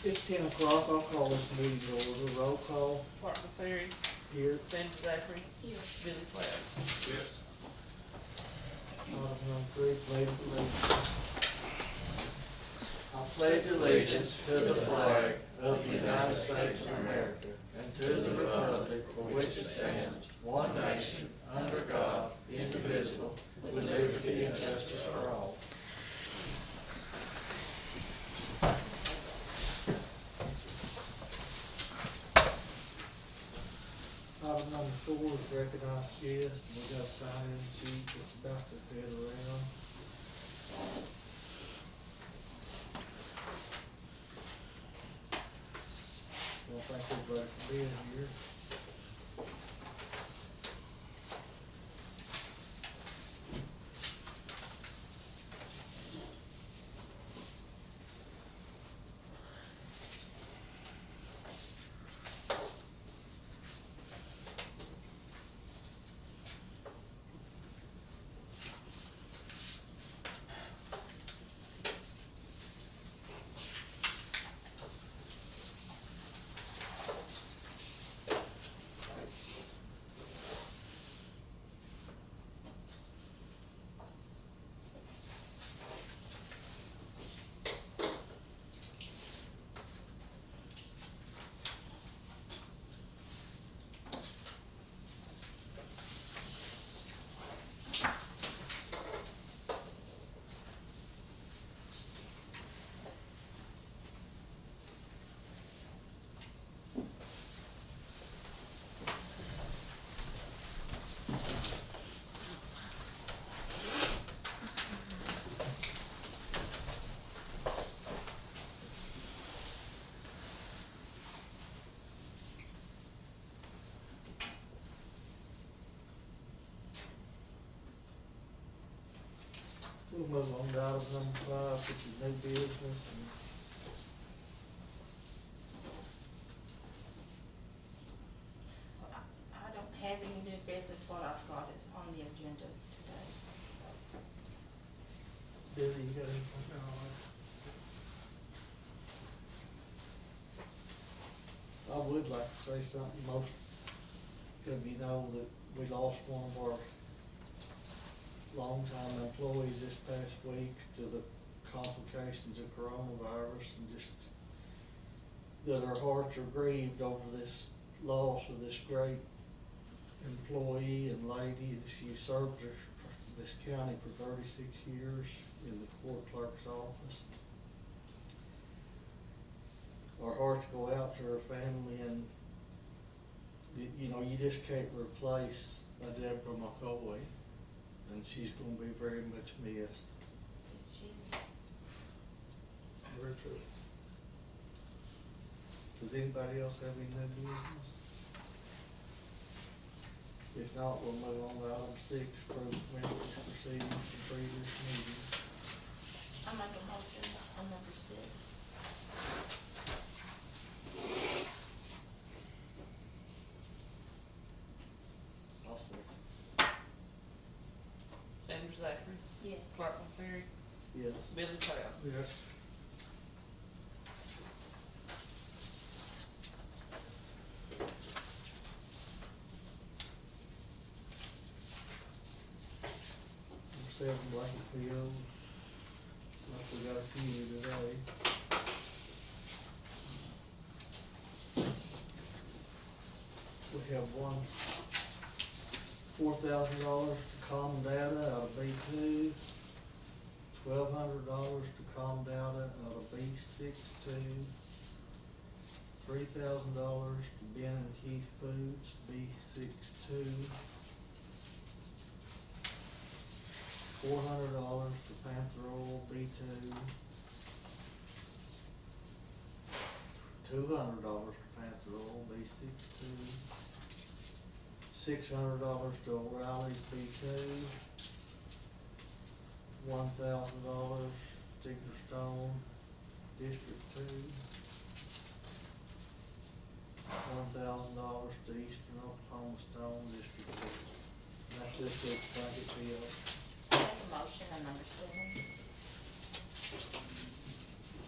It's 10 o'clock, I'll call this meeting to order, roll call, Clark Ferry, here, Sandra Zachary, Here. Billy Cloud. Yes. item number 3, pledge of allegiance. I pledge allegiance to the flag of the United States of America and to the republic for which it stands, one nation, under God, indivisible, with liberty and justice for all. Item number 4 is recognized guest, and we got a sign-in sheet that's about to fit around. Well, I think everybody can be in here. We'll move on to item number 5, which is new business. I don't have any new business. What I've got is on the agenda today. So, Billy, you got anything? I would like to say something. Most of you know that we lost one of our longtime employees this past week to the complications of coronavirus, and just that our hearts are grieved over this loss of this great employee and lady. She served this county for 36 years in the court clerk's office. Our hearts go out to her family, and you know, you just can't replace a Deborah McCoy, and she's going to be very much missed. she's, Very true. Does anybody else have any new business? If not, we'll move on to item 6, approve minutes proceedings from previous meetings. I make a motion on number 6. I'll second. Sandra Zachary, Yes. Clark Ferry, Yes. Billy Cloud. Yes. Number 7, blanket POs. Like we got a few today. We have one $4,000 to common data out of B2, $1,200 to common data out of B62, $3,000 to Ben and Keith Foods, B62, $400 to Panther Oil, B2, $200 to Panther Oil, B62, $600 to O'Reilly's, B2, $1,000 Digger Stone, District 2, $1,000 to Eastern Oklahoma Stone, District 2. That's just the blanket PO. Make a motion on number 7.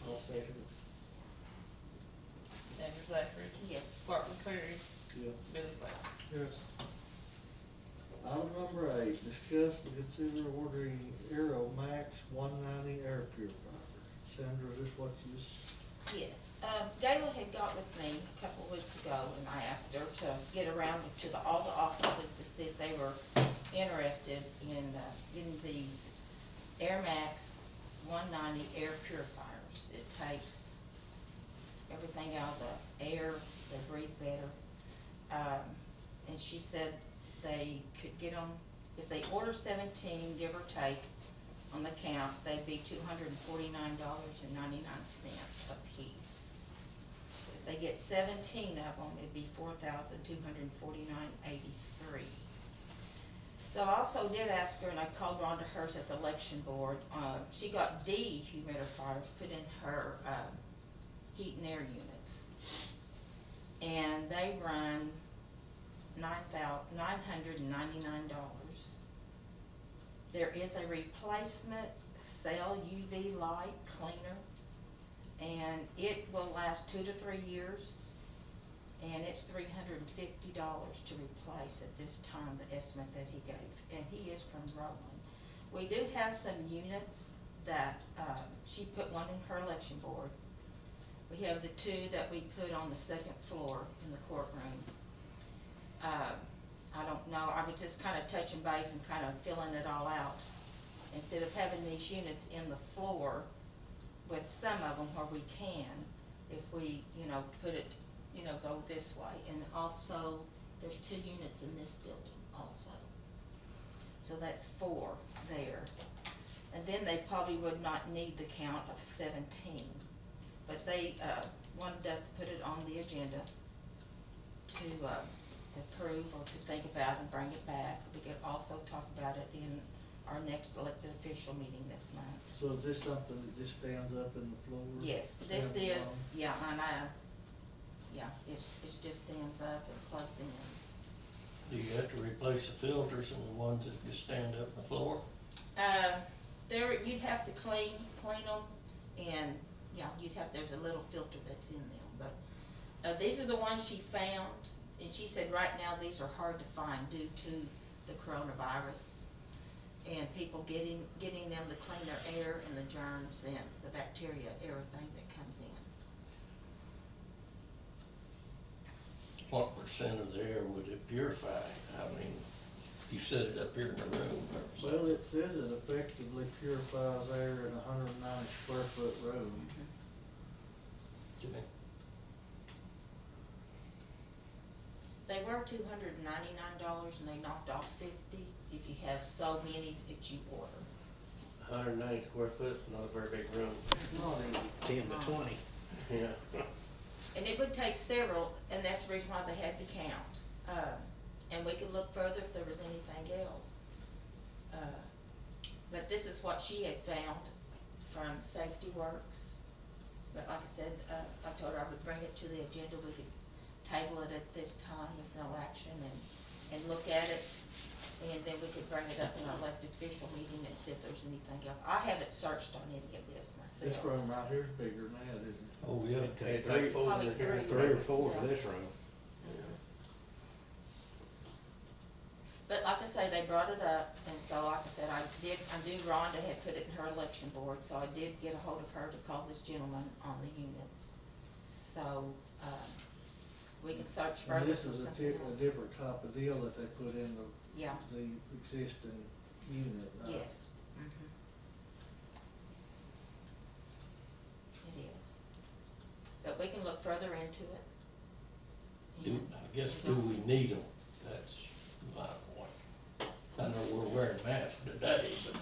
I'll second it. Zachary, Yes. Clark McCleary, Yeah. Billy Cloud. Yes. Item number 8, discuss and consider ordering Aero Max 190 air purifier. Sandra, is this what you just? Yes, Gayla had got with me a couple of weeks ago, and I asked her to get around to all the offices to see if they were interested in getting these Air Max 190 air purifiers. It takes everything out of the air, they breathe better. And she said they could get them, if they order 17, give or take, on the count, they'd be $249.99 a piece. If they get 17 of them, it'd be $4,249.83. So I also did ask her, and I called Rhonda hers at the election board. She got dehumidifiers put in her heat and air units, and they run $999. There is a replacement cell UV light cleaner, and it will last 2 to 3 years, and it's $350 to replace at this time, the estimate that he gave, and he is from Roland. We do have some units that, she put one in her election board. We have the 2 that we put on the 2nd floor in the courtroom. I don't know, I was just kind of touching base and kind of filling it all out. Instead of having these units in the floor with some of them where we can, if we, put it, go this way. And also, there's 2 units in this building also. So that's 4 there. And then they probably would not need the count of 17. But they wanted us to put it on the agenda to approve or to think about and bring it back. We could also talk about it in our next elected official meeting this month. So is this something that just stands up in the floor? Yes, this Stands is, alone? it just stands up and plugs in. Do you have to replace the filters and the ones that just stand up on the floor? You'd have to clean them, and, there's a little filter that's in them, but, these are the ones she found, and she said right now these are hard to find due to the coronavirus, and people getting them to clean their air and the germs and the bacteria, everything that comes in. What percent of the air would it purify? I mean, if you set it up here in the room or Well, something. it says it effectively purifies air in a 190 square foot room. Okay. They were $299, and they knocked off $50 if you have so many that you order. 190 square foot is not a very big room. It's not 10 to 20. Yeah. And it would take several, and that's the reason why they had the count. And we could look further if there was anything else. But this is what she had found from Safety Works. But like I said, I told her I would bring it to the agenda. We could table it at this time with no action and look at it. And then we could bring it up in our elected official meeting and see if there's anything else. I haven't searched on any of this myself. This room right here is bigger than that, isn't it? Oh, yeah. Take 3, 4 Probably in here. 3. 3 or 4 Yeah. in this room. But like I say, they brought it up, and so like I said, I knew Rhonda had put it in her election board, so I did get a hold of her to call this gentleman on the units. So, we can search further And this for is a something else. different type of deal that they put in Yeah, the existing unit. yes. It is. But we can look further into it. I guess, do we need them? That's my point. I know we're wearing masks today, but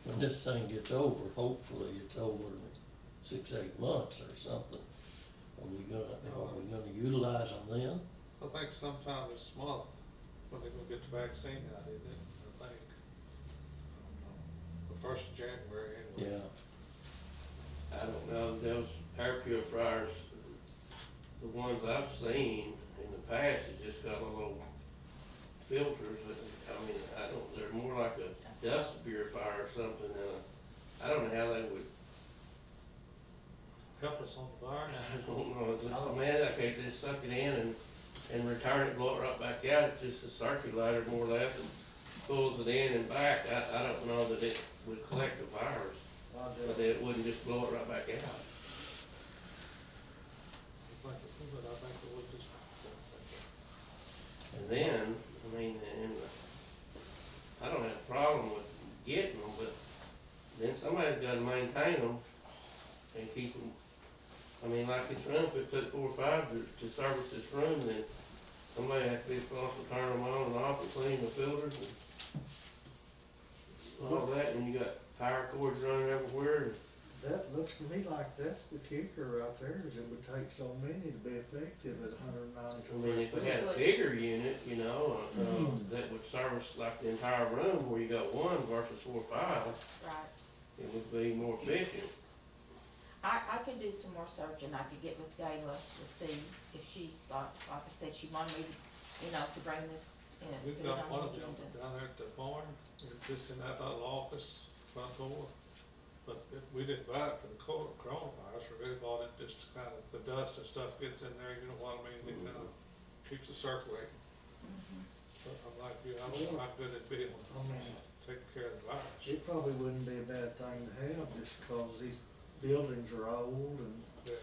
when this thing gets over, hopefully it's over in 6, 8 months or something. Are we gonna utilize them then? I think sometime this month, when they go get the vaccine out, isn't it? I think. The 1st of January anyway. Yeah. I don't know, those air purifiers, the ones I've seen in the past, it just got a little filters, they're more like a dust purifier or something, I don't know how they would, help us on the virus? I don't know, just, man, I can't just suck it in and return it, blow it right back out, it's just a circulator more or less, and pulls it in and back. I don't know that it would collect the virus, I but do. it wouldn't just blow it right back out. But I think it would just. And then, I mean, I don't have a problem with getting them, but then somebody's gotta maintain them and keep them. I mean, like this room, if it took 4 or 5 to service this room, then somebody has to be responsible to turn them on and off and clean the filters and all that, and you got power cords running everywhere. That looks to me like that's the kicker right there, is it would take so many to be effective at 190. I mean, if we had a bigger unit, you know, that would service like the entire room where you got one versus 4 or 5, Right. it would be more efficient. I could do some more searching. I could get with Gayla to see if she's got, like I said, she wanted me to, you know, to bring this in. We've put it got on one the of them agenda. down there at the barn, just in that little office, front door. But we didn't buy it for the coronavirus, we really bought it just to kind of, the dust and stuff gets in there, you know what I mean, it kind of keeps it circulating. Mhm. But I'm like you, I don't know how good it'd be I mean, taking care of the virus. it probably wouldn't be a bad thing to have, just because these buildings are old and Yeah,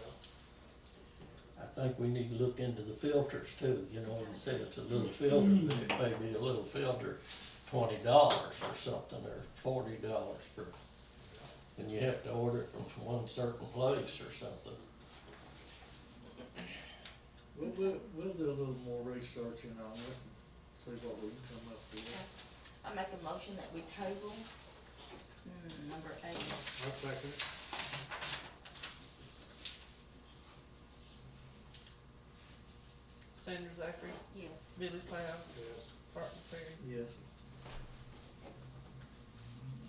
I think we need to look into the filters too, you know, you say it's a little filter, but it may be a little filter, $20 or something, or $40 for, and you have to order it from one certain place or something. we'll do a little more researching on it and see what we can come up with. I make a motion that we table, number 8. I second it. Sandra Zachary, Yes. Billy Cloud, Yes. Barton Perry. Yes.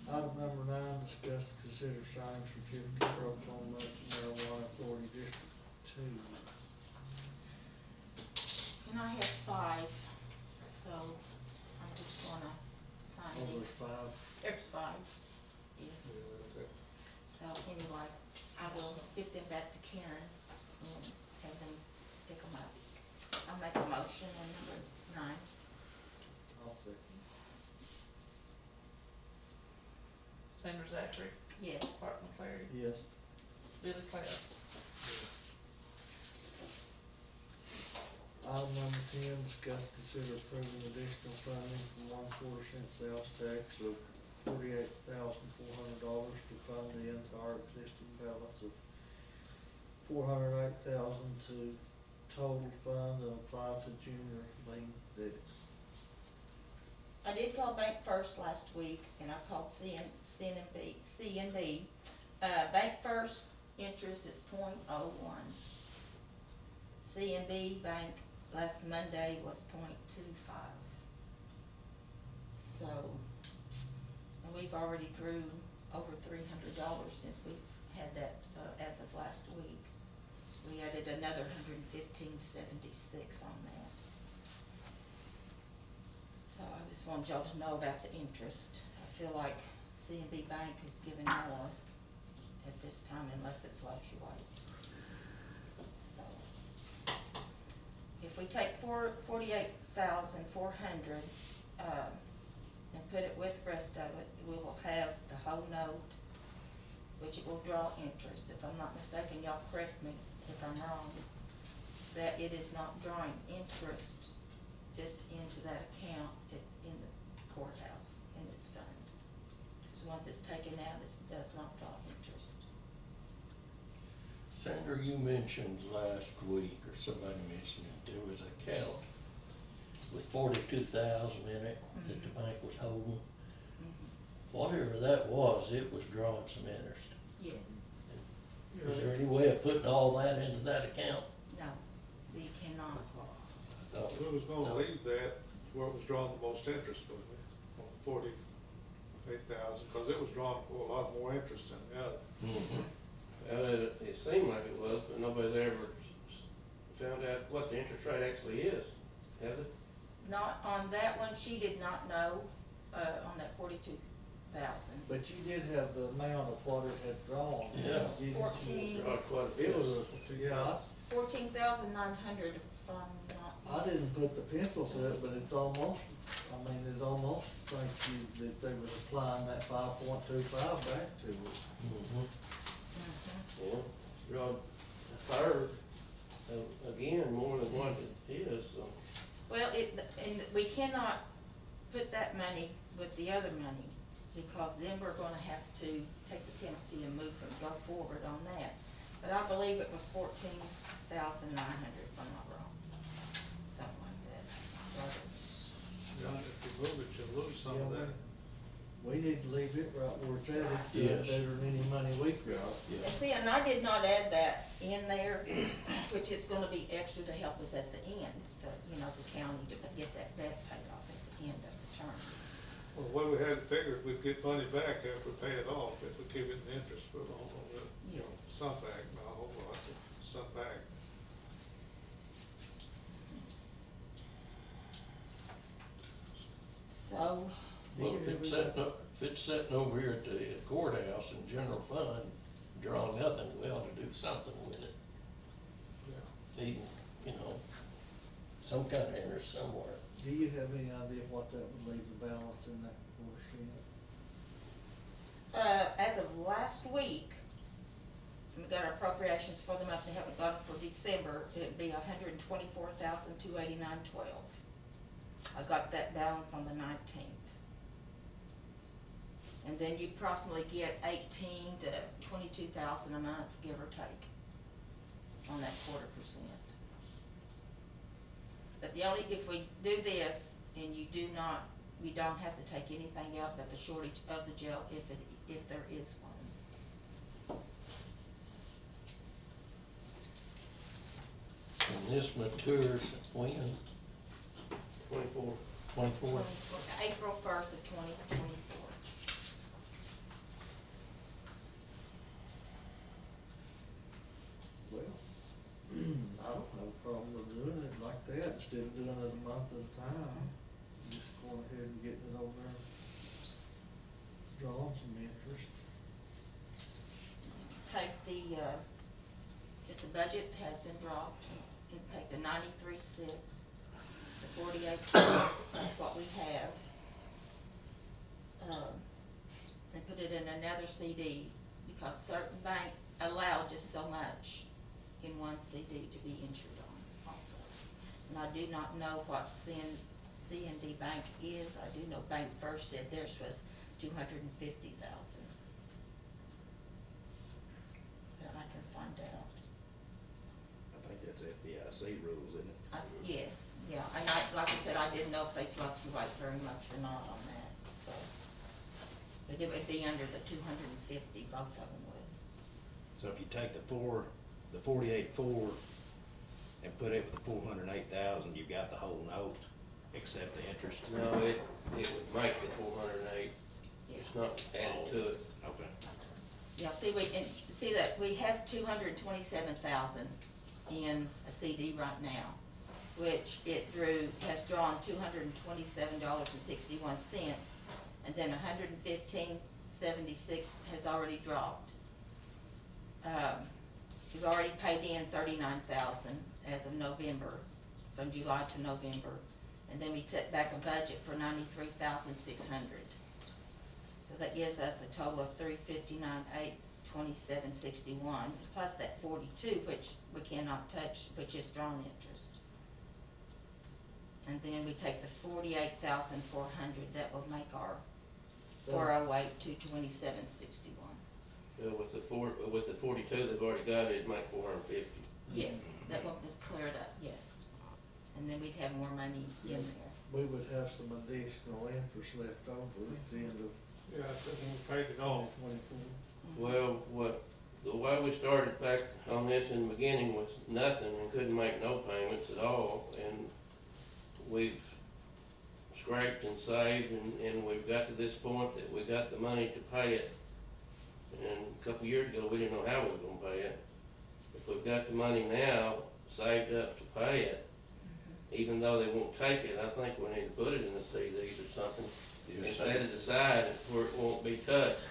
Item number 9, discuss and consider signing certificate for Oklahoma Marijuana Authority District 2. And I have 5, so I'm just gonna sign Oh, there's these. 5. There's 5, yes. Yeah, okay. So anyway, I will get them back to Karen and have them pick them up. I'll make a motion on number 9. I'll second. Sandra Zachary, Yes. Barton Perry, Yes. Billy Cloud. Item number 10, discuss and consider approving additional funding from 1/4 cent sales tax of $48,400 to fund the entire existing balance of $408,000 to total fund and apply to junior lien debts. I did call Bank First last week, and I called CNB. Bank First interest is .01. CNB Bank last Monday was .25. So, and we've already drew over $300 since we've had that, as of last week. We added another $115.76 on that. So I just wanted y'all to know about the interest. I feel like CNB Bank is giving more at this time unless it fluctuates. So, if we take $48,400, and put it with the rest of it, we will have the whole note, which it will draw interest. If I'm not mistaken, y'all correct me if I'm wrong, that it is not drawing interest just into that account in the courthouse, in its fund. Because once it's taken out, it does not draw interest. Sandra, you mentioned last week, or somebody mentioned it, there was an account with 42,000 in it that the bank was holding. Whatever that was, it was drawing some interest. Yes. Is there any way of putting all that into that account? No, we cannot. No. We was gonna leave that where it was drawing the most interest, wasn't it, on 48,000, cause it was drawing a lot more interest than the other. Mhm. It seemed like it was, but nobody's ever found out what the interest rate actually is, has it? Not on that one, she did not know, on that 42,000 thousand. But you did have the amount of what it had drawn. Yeah. didn't you? 14. Quite a bit. It was, yeah, 14,900 if I'm not. I didn't put the pencil to it, but it's almost, I mean, it almost think you, that they was applying that 5.25 back to it. Mhm. Mhm. Yeah, draw a third, again, more than what it is, so. Well, and we cannot put that money with the other money, because then we're gonna have to take the penalty and go forward on that. But I believe it was 14,900, if I'm not wrong, something like that. But it's- Yeah, if you move it, you'll lose some of that. We need to leave it right where it's at, it's Yes. better than any money we've got. Yeah. And see, and I did not add that in there, which is gonna be extra to help us at the end, the county to get that debt paid off at the end of the term. Well, what we had figured, we'd get money back after we pay it off, if we keep it in interest, but Yes. some back, not a whole lot, some back. So, Well, if it's sitting over here at the courthouse in general fund, draw nothing, we ought to do something with it. Yeah. Even, some kind of interest somewhere. Do you have any idea what that would leave the balance in that portion? as of last week, we got our appropriations for the month, we haven't got it for December, it'd be 124,289.12. I got that balance on the 19th. And then you approximately get 18 to 22,000 a month, give or take, on that 0.25%. But if we do this, and we don't have to take anything out but the shortage of the jail, if there is one. And this matures when? 24. 24? April 1st of 2024. Well, I don't have a problem with doing it like that, instead of doing it a month at a time. Just going ahead and getting it over there, drawing some interest. Take if the budget has been dropped, and take the 93.6, the 48, that's what we have. And put it in another CD, because certain banks allow just so much in one CD to be insured on also. And I do not know what C&D Bank is. I do know Bank First said theirs was 250,000. But I can find out. I think that's FDIC rules, isn't it? Yes, yeah, and like I said, I didn't know if they fluctuate very much or not on that, so. But it would be under the 250, both of them would. So if you take the 48.4 and put it with the 408,000, you've got the whole note, except the interest. No, it would make the 408, Yeah. it's not added to it. Okay. Yeah, see that we have 227,000 in a CD right now, which has drawn $227.61, and then 115.76 has already dropped. We've already paid in 39,000 as of November, from July to November, and then we set back a budget for 93,600. So that gives us a total of 359,827.61, plus that 42, which we cannot touch, which is drawn interest. And then we take the 48,400, that will make our 408 to 27.61. With the 42 they've already got, it'd make 450. Yes, that will clear it up, yes. And then we'd have more money in there. We would have some additional interest left over at the end of Yeah, when we paid it off. 2024. Well, the way we started back on this in the beginning was nothing and couldn't make no payments at all, and we've scraped and saved, and we've got to this point that we got the money to pay it. And a couple of years ago, we didn't know how we was gonna pay it. If we've got the money now saved up to pay it, even though they won't take it, I think we need to put it in the CDs or something. Yes, and sir. set it aside where it won't be touched.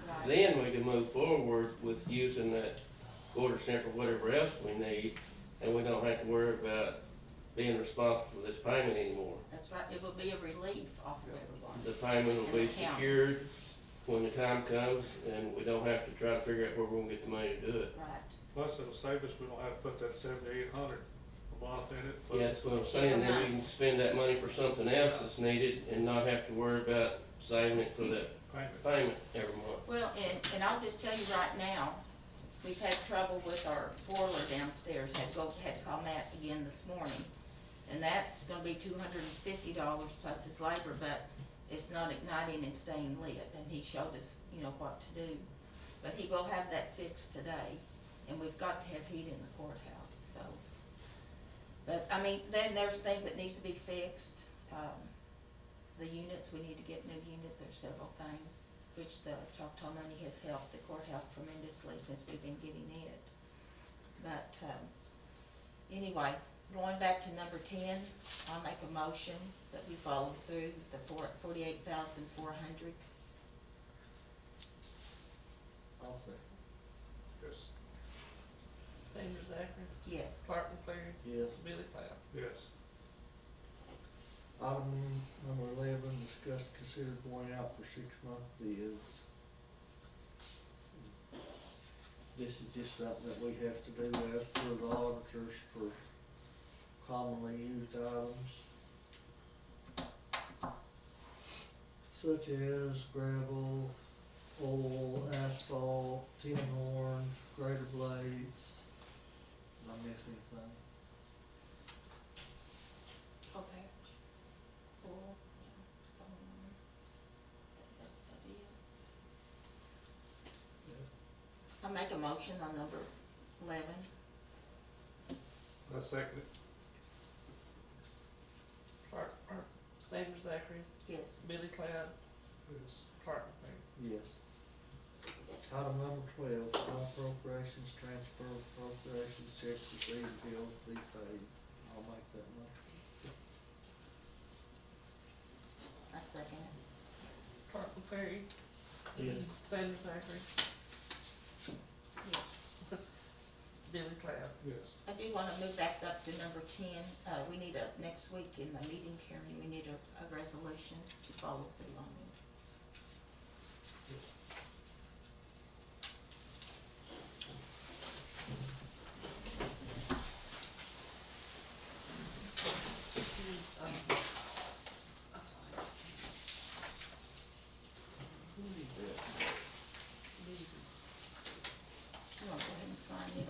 Right. Then we can move forward with using that $0.25 for whatever else we need, and we don't have to worry about being responsible for this payment anymore. That's right, it will be a relief off of everyone. The payment will be And the county. secured when the time comes, and we don't have to try to figure out where we're gonna get the money to do it. Right. Plus it'll save us, we don't have to put that 7,800 a month in it. Plus Yeah, that's what I'm saying, then we can spend that money for something else that's needed and not have to worry about saving it for that Payment. payment every month. Well, and I'll just tell you right now, we've had trouble with our boiler downstairs, had to call Matt again this morning. And that's gonna be $250 plus his labor, but it's not igniting and staying lit, and he showed us, you know, what to do. But he will have that fixed today, and we've got to have heat in the courthouse, so. But, I mean, then there's things that needs to be fixed. The units, we need to get new units, there's several things, which the Choctaw money has helped the courthouse tremendously since we've been getting it. But, anyway, going back to number 10, I'll make a motion that we follow through the $48,400. I'll say, Yes, Sanders Zachary, Yes. Clark McLeary, yes. Billy Cloud. yes. Item number 11, discuss, consider going out for 6-month bids. This is just something that we have to do as per the auditors for commonly used items, such as gravel, oil, asphalt, tin horns, grater blades. Did I miss anything? Okay. Oil, yeah, it's all in there. That's it. I'll make a motion on number 11. I second it. Sanders Zachary, Yes. Billy Cloud, Yes. Clark McLeary. Yes. Item number 12, small appropriations, transfer appropriations, checks received, bills be paid. I'll make that motion. I second it. Clark McLeary, Yes. Sanders Zachary, Yes. Billy Cloud. Yes. I do wanna move back up to number 10. We need next week in the meeting, Karen, we need a resolution to follow through on this. I'm gonna go ahead and sign it.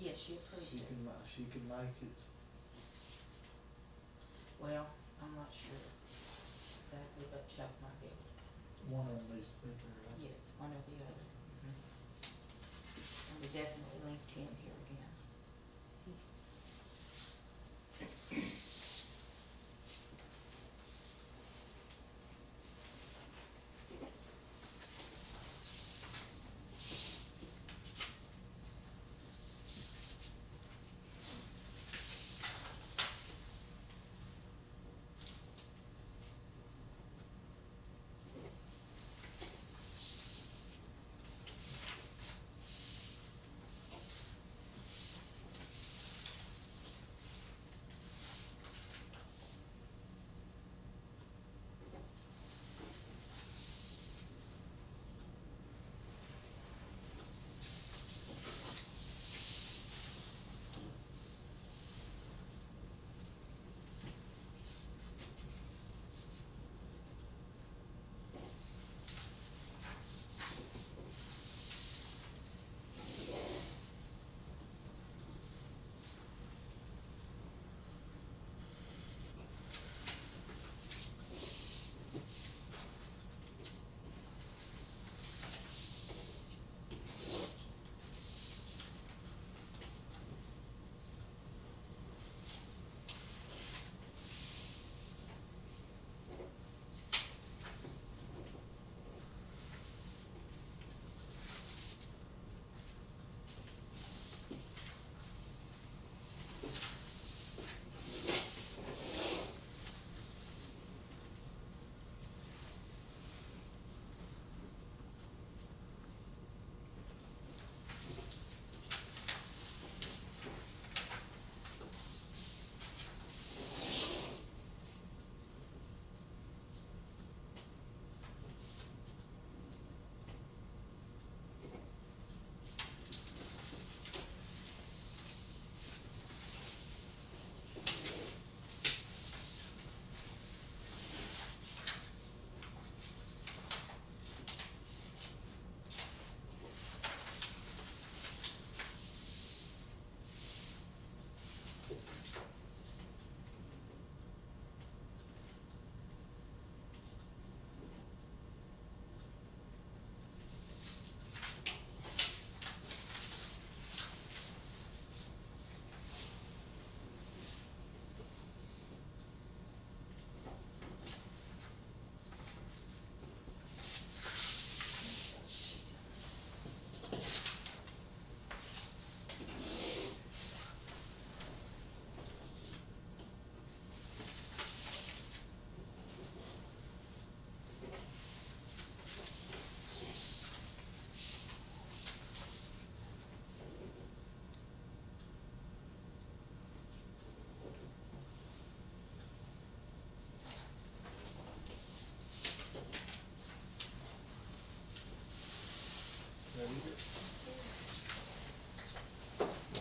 Yes, she approved She it. can, she can make it. Well, I'm not sure exactly, but Chuck might be able to. One of them needs to be there, right? Yes, one or the other. And we definitely link Tim here again.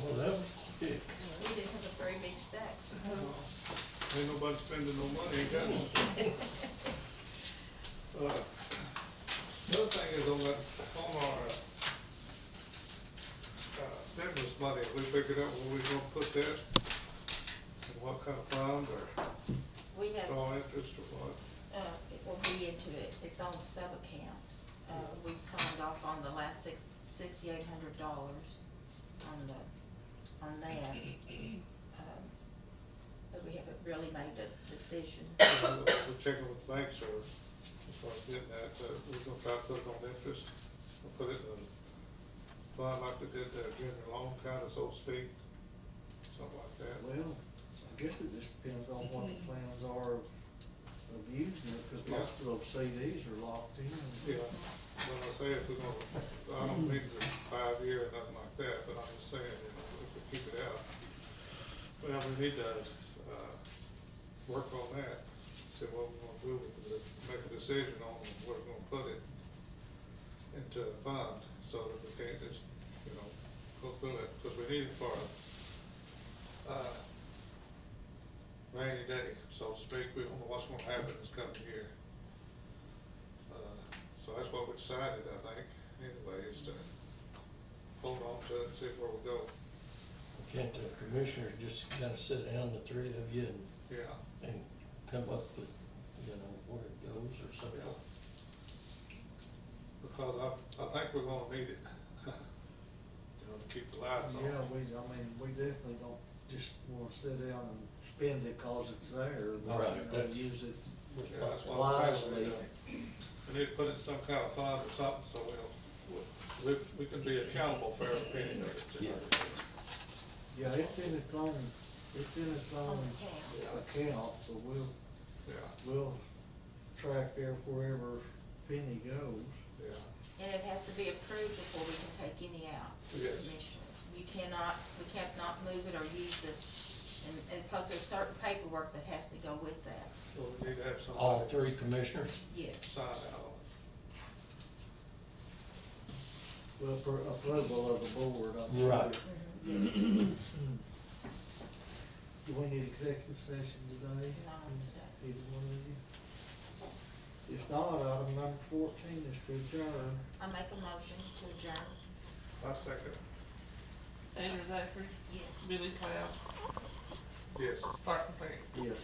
Well, that was quick. Yeah, we didn't have a very big stack. Ain't nobody spending no money, ain't got no. The other thing is on that, on our, stimulus money, we figured out where we gonna put that, and what kind of fund, or We have, draw interest, or what. it will be into it, it's on sub-account. We signed off on the last $6,800 on that. But we haven't really made a decision. We're checking with the banks, or, as far as getting that, we're gonna try to put it on interest, we'll put it in a fund like we did the junior loan, kinda, so to speak, something like that. Well, I guess it just depends on what the plans are of using it, because most of those CDs are locked in. Yeah, when I say if we're gonna, I don't mean to 5 year or nothing like that, but I'm just saying, if we keep it out, well, we need to, work on that, see what we're gonna do with it, make a decision on where we're gonna put it into a fund, so that we can't just, go through it, because we need it for a, rainy day, so to speak. We don't know what's gonna happen this coming year. So that's what we decided, I think, anyway, is to hold on to it and see where we go. can't the commissioners just kinda sit down, the three of you, Yeah, and come up with, you know, where it goes or something? Yeah. because I think we're gonna need it. You know, to keep the lights on. Yeah, we definitely don't just wanna sit down and spend it 'cause it's there, but, Right, you know, that's- use it Yeah, that's what I'm saying, wisely. we need to put it in some kind of fund or something, so we can be accountable for every penny of it. Yeah. Yeah, it's in its own account. account, so Yeah, we'll track wherever penny goes. yeah, And it has to be approved before we can take any out, Yes. commissioners. We can't not move it or use it, and because there's certain paperwork that has to go with that. so we need to have somebody. All three commissioners? Yes. Sign out on Well, for approval of the board, I'm sure. Right. Mhm. Do we need executive session today? Not today. Either one of you? If not, item number 14 is to adjourn. I make a motion to adjourn. it. I second. Sandra Zachary, Yes. Billy Cloud, Yes. Martin Payne. Yes.